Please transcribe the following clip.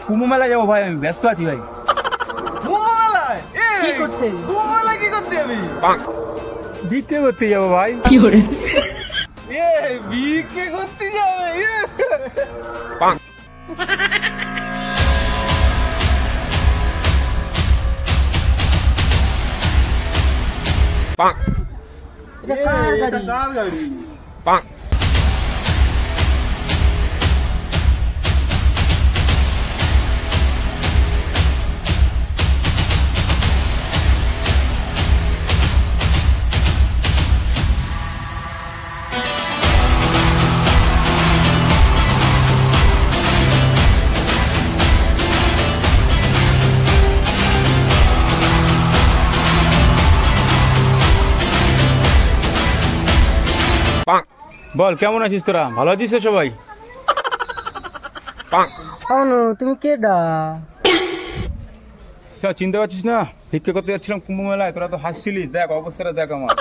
কুম্ভ মেলায় যাবো ভাই, আমি ব্যস্ত আছি ভাই। কি করতে? বিক্রি করতে যাবো ভাই। বিক্রি করতে যাবে? এটা কার গাড়ি? কার গাড়ি? বল কেমন আছিস তোরা? ভালো আছিস তো সবাই? অনু তুমি কেডা? চিনতে পারছিস না? ভিক্ষে করতে যাচ্ছিলাম কুম্ভ মেলায়, তোরা তো হাসছিলিস। দেখ অবস্থাটা দেখ আমার।